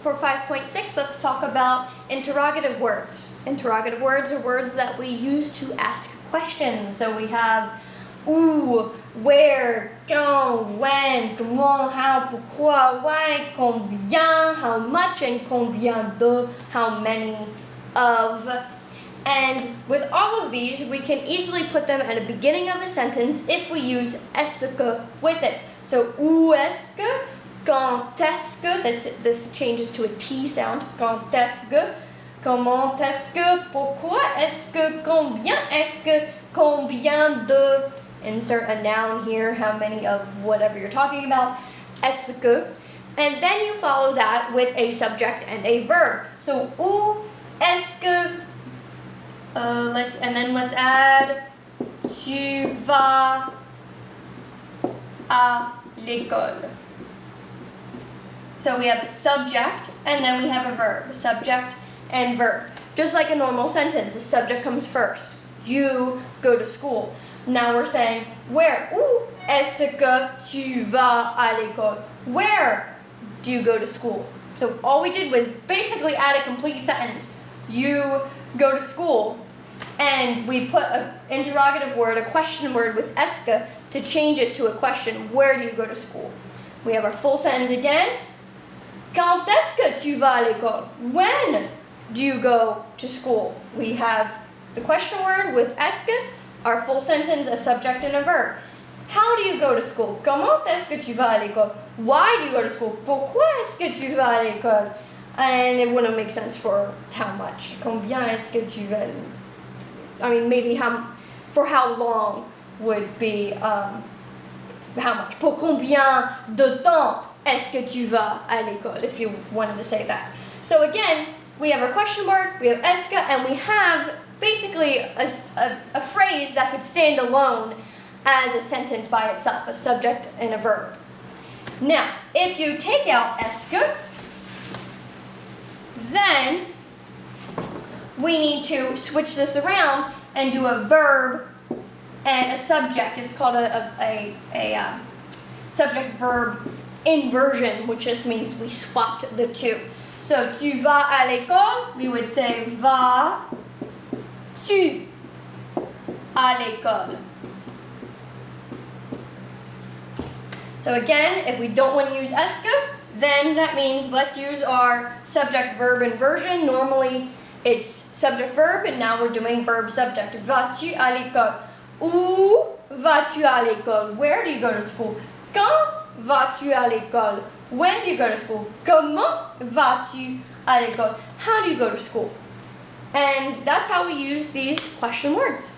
For 5.6, let's talk about interrogative words. Interrogative words are words that we use to ask questions. So we have où, where, quand, when, comment, how, pourquoi, why, combien, how much, and combien de, how many of. And with all of these, we can easily put them at the beginning of a sentence if we use est-ce que with it. So où est-ce que, quand est-ce que, this changes to a T sound, quand est-ce que, comment est-ce que, pourquoi est-ce que, combien de, insert a noun here, how many of whatever you're talking about, est-ce que, and then you follow that with a subject and a verb. So où est-ce que, let's add tu vas à l'école. So we have a subject and then we have a verb, subject and verb. Just like a normal sentence, the subject comes first. You go to school. Now we're saying, where? Où est-ce que tu vas à l'école? Where do you go to school? So all we did was basically add a complete sentence. You go to school. And we put an interrogative word, a question word with est-ce que to change it to a question. Where do you go to school? We have our full sentence again. Quand est-ce que tu vas à l'école? When do you go to school? We have the question word with est-ce que, our full sentence, a subject and a verb. How do you go to school? Comment est-ce que tu vas à l'école? Why do you go to school? Pourquoi est-ce que tu vas à l'école? And it wouldn't make sense for how much. Combien est-ce que tu vas? I mean, maybe for how long would be how much. Pour combien de temps est-ce que tu vas à l'école? If you wanted to say that. So again, we have our question word, we have est-ce que, and we have basically a phrase that could stand alone as a sentence by itself, a subject and a verb. Now, if you take out est-ce que, then we need to switch this around and do a verb and a subject. It's called a subject-verb inversion, which just means we swapped the two. So, tu vas à l'école, we would say vas-tu à l'école. So again, if we don't want to use est-ce que, then that means let's use our subject-verb inversion. Normally, it's subject-verb, and now we're doing verb-subject. Vas-tu à l'école? Où vas-tu à l'école? Where do you go to school? Quand vas-tu à l'école? When do you go to school? Comment vas-tu à l'école? How do you go to school? And that's how we use these question words.